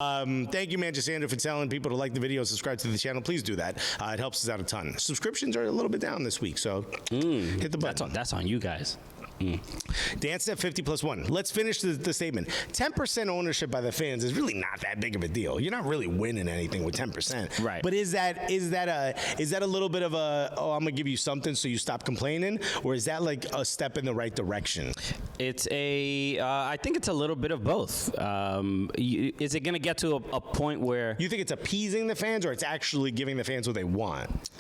Thank you, Manchester Sandra, for telling people to like the video, subscribe to the channel. Please do that. It helps us out a ton. Subscriptions are a little bit down this week, so hit the button. That's on you guys. Dan said 50+1. Let's finish the statement. 10% ownership by the fans is really not that big of a deal. You're not really winning anything with 10%. Right. But is that a little bit of a, oh, I'm gonna give you something so you stop complaining, or is that like a step in the right direction? It's I think it's a little bit of both. Is it going to get to a point where You think it's appeasing the fans, or it's actually giving the fans what they want?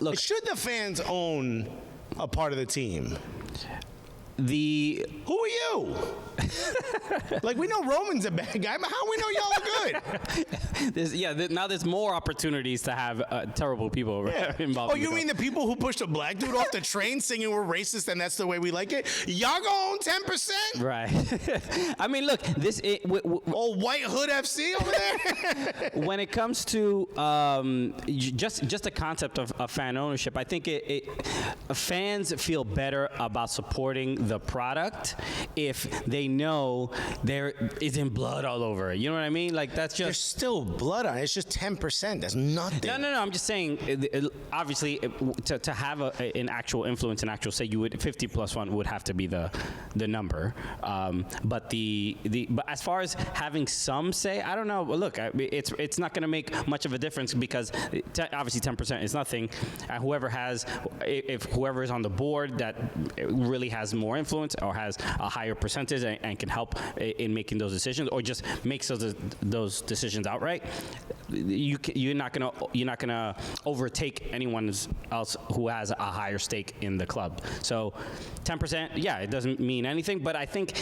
Look, Should the fans own a part of the team? Who are you? Like, we know Roman's a bad guy, but how we know y'all are good? now there's more opportunities to have terrible people involved. Oh, you mean the people who pushed a black dude off the train singing we're racist and that's the way we like it? Y'all gonna own 10%? Right. I mean, look, old White Hood FC over there? When it comes to just the concept of fan ownership, I think fans feel better about supporting the product if they know there isn't blood all over it. You know what I mean? Like, that's just... There's still blood on it. It's just 10%. That's nothing. No. I'm just saying, obviously, to have an actual influence, an actual say, 50+1 would have to be the number. But but as far as having some say, I don't know. Look, it's not going to make much of a difference because obviously 10% is nothing. If whoever is on the board that really has more influence or has a higher percentage and can help in making those decisions, or just makes those decisions outright, you're not gonna overtake anyone else who has a higher stake in the club. So 10%, yeah, it doesn't mean anything, but I think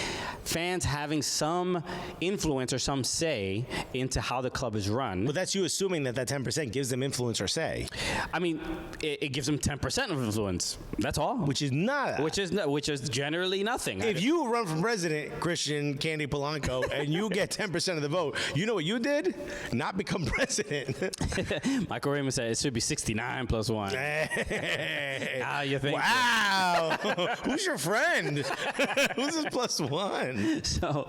fans having some influence or some say into how the club is run. Well, that's you assuming that 10% gives them influence or say. I mean, it gives them 10% of influence. That's all. Which is not. Which is generally nothing. If you run for president, Christian Candy Polanco, and you get 10% of the vote, you know what you did? Not become president. Michael Raymond said it should be 69+1. Hey. You think? Wow. Who's your friend? Who's this +1? So,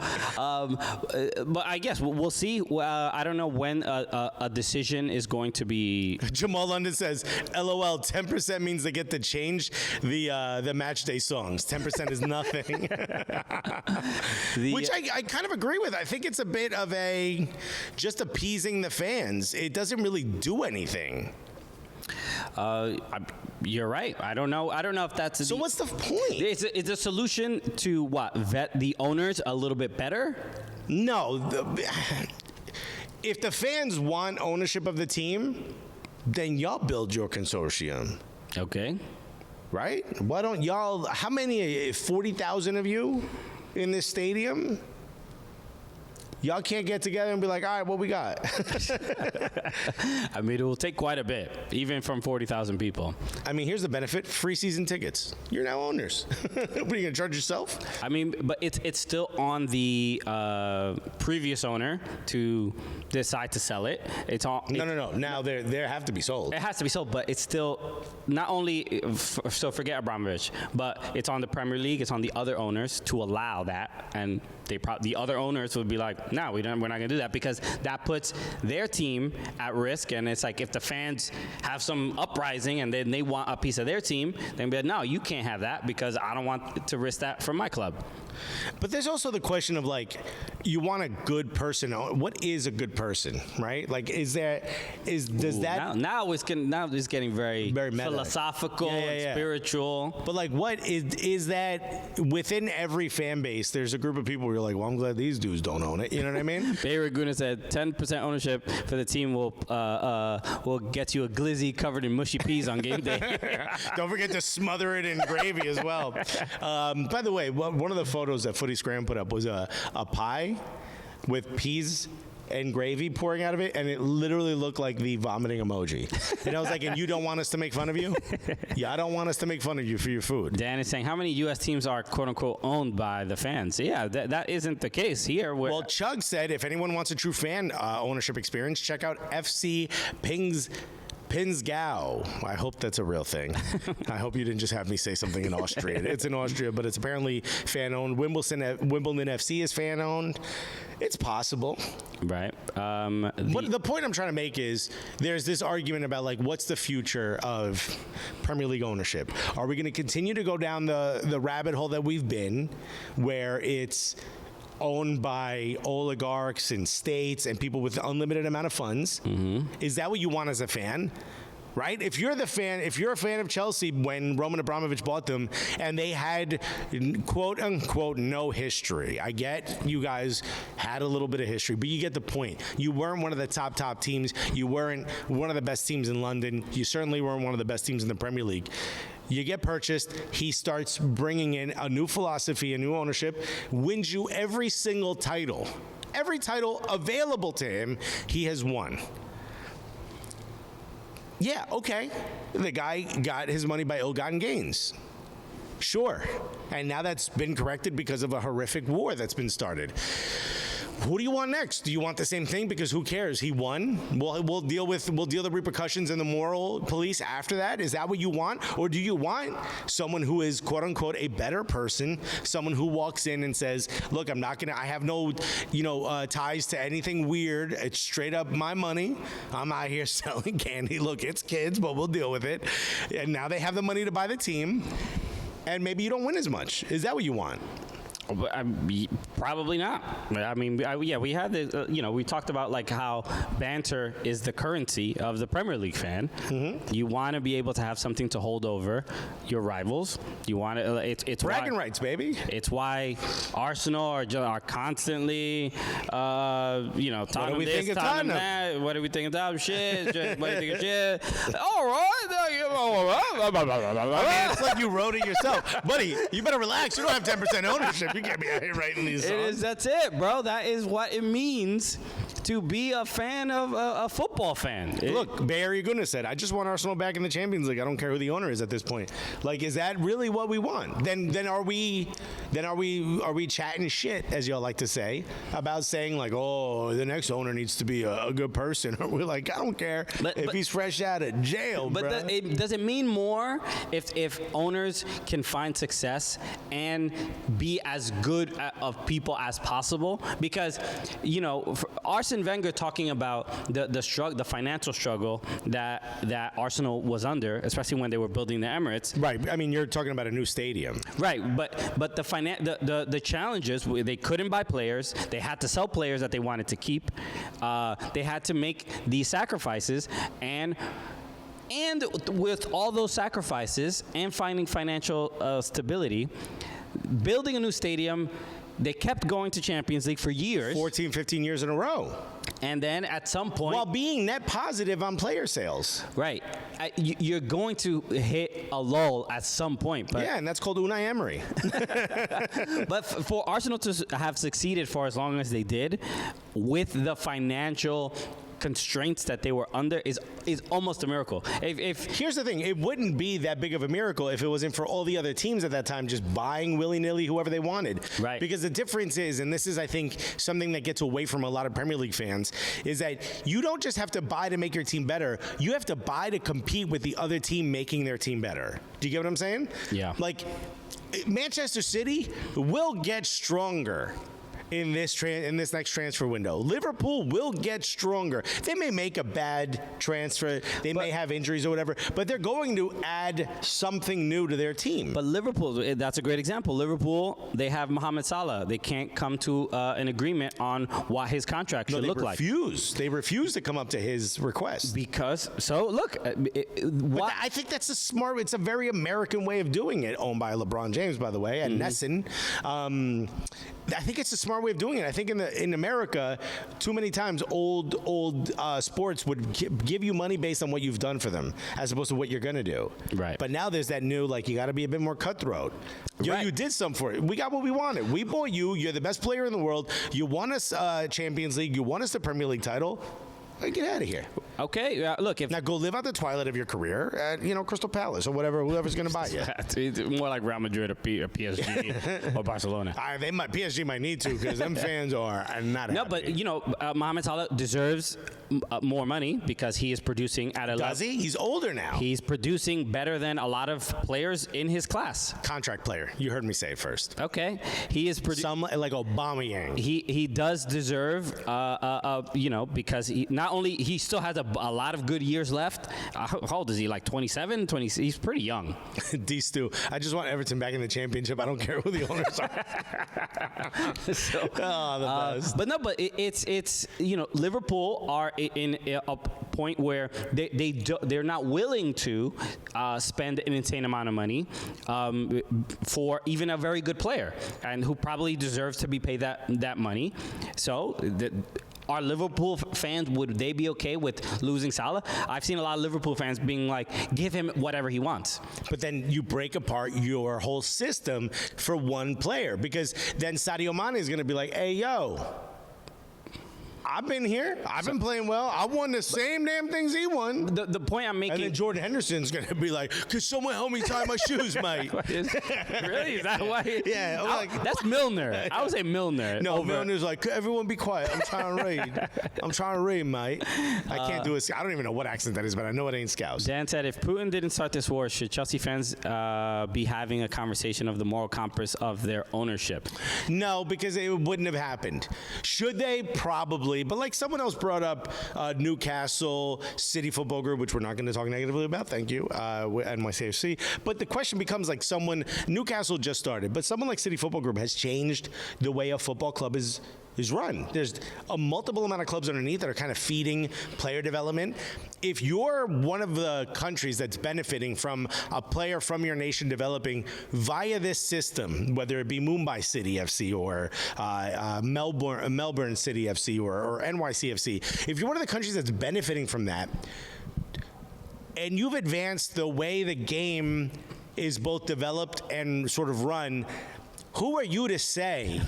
but I guess we'll see. I don't know when a decision is going to be. Jamal London says, "LOL, 10% means they get to change the match day songs. 10% is nothing." Which I kind of agree with. I think it's a bit of just appeasing the fans. It doesn't really do anything. You're right. I don't know if that's... So what's the point? It's a solution to what? Vet the owners a little bit better? No. If the fans want ownership of the team, then y'all build your consortium. Okay. Right? Why don't y'all... How many? 40,000 of you in this stadium? Y'all can't get together and be like, all right, what we got? I mean, it will take quite a bit, even from 40,000 people. I mean, here's the benefit. Free season tickets. You're now owners. What, are you going to charge yourself? I mean, but it's still on the previous owner to decide to sell it. It's all... No. Now they have to be sold. It has to be sold, but it's still not only... So forget Abramovich, but it's on the Premier League, it's on the other owners to allow that, and the other owners would be like, no, we're not going to do that, because that puts their team at risk. And it's like, if the fans have some uprising and then they want a piece of their team, then be like, no, you can't have that because I don't want to risk that for my club. But there's also the question of, like, you want a good person. What is a good person, right? Like, now it's getting very philosophical, and spiritual. But like, what is that within every fan base? There's a group of people where you're like, well, I'm glad these dudes don't own it. You know what I mean? Bay Raguna said 10% ownership for the team will get you a glizzy covered in mushy peas on game day. Don't forget to smother it in gravy as well. By the way, one of the photos that Footy Scram put up was a pie with peas and gravy pouring out of it, and it literally looked like the vomiting emoji. And I was like, and you don't want us to make fun of you? Yeah, I don't want us to make fun of you for your food. Dan is saying, how many U.S. teams are quote-unquote owned by the fans? Yeah, that isn't the case here. Well, Chug said if anyone wants a true fan ownership experience, check out FC Pinzgau. I hope that's a real thing. I hope you didn't just have me say something in Austrian. It's in Austria, but it's apparently fan-owned. Wimbledon FC is fan-owned. It's possible. Right. But the point I'm trying to make is there's this argument about, like, what's the future of Premier League ownership? Are we going to continue to go down the rabbit hole that we've been, where it's owned by oligarchs and states and people with unlimited amount of funds? Is that what you want as a fan? Right? If you're a fan of Chelsea when Roman Abramovich bought them and they had quote unquote no history. I get you guys had a little bit of history, but you get the point. You weren't one of the top teams. You weren't one of the best teams in London. You certainly weren't one of the best teams in the Premier League. You get purchased. He starts bringing in a new philosophy, a new ownership, wins you every single title. Every title available to him, he has won. Yeah, okay. The guy got his money by ill-gotten gains. Sure. And now that's been corrected because of a horrific war that's been started. Who do you want next? Do you want the same thing? Because who cares? He won. We'll deal the repercussions and the moral police after that. Is that what you want? Or do you want someone who is quote unquote a better person, someone who walks in and says, look, I have no, ties to anything weird. It's straight up my money. I'm out here selling candy. Look, it's kids, but we'll deal with it. And now they have the money to buy the team. And maybe you don't win as much. Is that what you want? Probably not. I mean, we had this, we talked about like how banter is the currency of the Premier League fan. You want to be able to have something to hold over your rivals. You want to, it's bragging rights, baby. It's why Arsenal are constantly, talking what do we this, think of talking Tottenham? that. What do we think of that shit? What do you think of shit? All right. I mean, it's like you wrote it yourself. Buddy, you better relax. You don't have 10% ownership. You can't be out here writing these songs. That's it, bro. That is what it means to be a fan of a football fan. Look, Bay Area Goodness said, I just want Arsenal back in the Champions League. I don't care who the owner is at this point. Like, is that really what we want? Then are we chatting shit, as y'all like to say, about saying like, oh, the next owner needs to be a good person? Or we're like, I don't care if he's fresh out of jail, but does it mean more if owners can find success and be as good of people as possible? Because, Arsene Wenger talking about the financial struggle that Arsenal was under, especially when they were building the Emirates. Right. I mean, you're talking about a new stadium. Right. But the challenges, they couldn't buy players. They had to sell players that they wanted to keep. They had to make these sacrifices, and with all those sacrifices and finding financial stability, building a new stadium, they kept going to Champions League for years. 14, 15 years in a row. And then at some point... while being net positive on player sales. Right. You're going to hit a lull at some point. But yeah, and that's called Unai Emery. But for Arsenal to have succeeded for as long as they did, with the financial constraints that they were under, is almost a miracle. If here's the thing, it wouldn't be that big of a miracle if it wasn't for all the other teams at that time just buying willy-nilly whoever they wanted. Right. Because the difference is, and this is, I think, something that gets away from a lot of Premier League fans, is that you don't just have to buy to make your team better. You have to buy to compete with the other team making their team better. Do you get what I'm saying? Yeah. Like, Manchester City will get stronger in this next transfer window. Liverpool will get stronger. They may make a bad transfer. They may have injuries or whatever, but they're going to add something new to their team. But Liverpool, that's a great example. Liverpool, they have Mohamed Salah. They can't come to an agreement on what his contract should look like. They refuse to come up to his request. Because, so look, I think that's it's a very American way of doing it, owned by LeBron James, by the way, and Nesson. I think it's a smart way of doing it. I think in America, too many times old sports would give you money based on what you've done for them, as opposed to what you're going to do. Right. But now there's that new, like, you got to be a bit more cutthroat. You did something for it. We got what we wanted. We bought you. You're the best player in the world. You won us Champions League. You won us the Premier League title. Get out of here. Okay, look, if now go live out the twilight of your career at Crystal Palace or whatever, whoever's going to buy you. It's more like Real Madrid or PSG or Barcelona. PSG might need to because them fans are not happy. No, but Mohamed Salah deserves more money because he is producing at a level. Does he? He's older now. He's producing better than a lot of players in his class. Contract player. You heard me say it first. Okay, he is some like Aubameyang. He does deserve because he still has a lot of good years left. How old is he? Like 27, 20? He's pretty young. D Stu. I just want Everton back in the championship. I don't care who the owners are. The best. But it's Liverpool are in a point where they're not willing to spend an insane amount of money for even a very good player and who probably deserves to be paid that money. So are Liverpool fans, would they be okay with losing Salah? I've seen a lot of Liverpool fans being like, give him whatever he wants. But then you break apart your whole system for one player because then Sadio Mane is going to be like, hey, yo, I've been here. I've been playing well. I won the same damn things he won. The point I'm making. And then Jordan Henderson's going to be like, could someone help me tie my shoes, mate? Really? Is that why? Yeah. That's Milner. I would say Milner. No, Milner's like, everyone be quiet. I'm trying to read. I'm trying to read, mate. I can't do it. I don't even know what accent that is, but I know it ain't Scouse. Dan said, if Putin didn't start this war, should Chelsea fans be having a conversation of the moral compass of their ownership? No, because it wouldn't have happened. Should they? Probably. But like someone else brought up Newcastle City Football Group, which we're not going to talk negatively about, thank you, NYC. But the question becomes like Newcastle just started, but someone like City Football Group has changed the way a football club is run. There's a multiple amount of clubs underneath that are kind of feeding player development. If you're one of the countries that's benefiting from a player from your nation developing via this system, whether it be Mumbai City FC or Melbourne City FC or NYCFC, if you're one of the countries that's benefiting from that, and you've advanced the way the game is both developed and sort of run, who are you to say?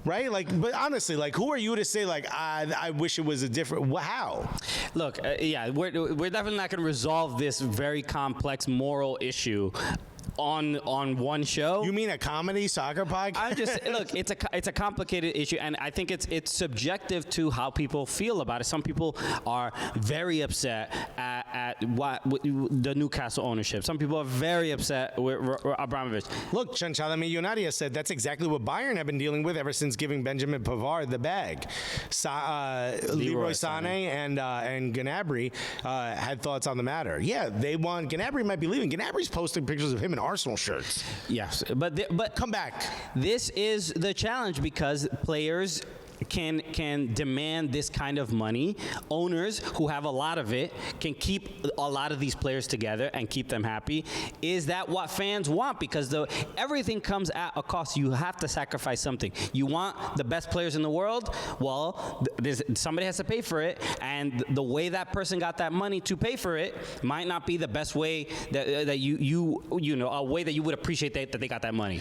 Right? But honestly, who are you to say, I wish it was a different... How? Look, we're definitely not going to resolve this very complex moral issue on one show. You mean a comedy soccer podcast? I just look. It's a complicated issue, and I think it's subjective to how people feel about it. Some people are very upset at the Newcastle ownership. Some people are very upset with Abramovich. Look, Chanchala Millonaria said that's exactly what Bayern have been dealing with ever since giving Benjamin Pavard the bag. Leroy Sané and Gnabry had thoughts on the matter. Yeah, they want Gnabry might be leaving. Gnabry's posting pictures of him in Arsenal shirts. Yes, but come back. This is the challenge because players can demand this kind of money. Owners who have a lot of it can keep a lot of these players together and keep them happy. Is that what fans want? Because everything comes at a cost. You have to sacrifice something. You want the best players in the world? Well, somebody has to pay for it, and the way that person got that money to pay for it might not be the best way that a way that you would appreciate that they got that money.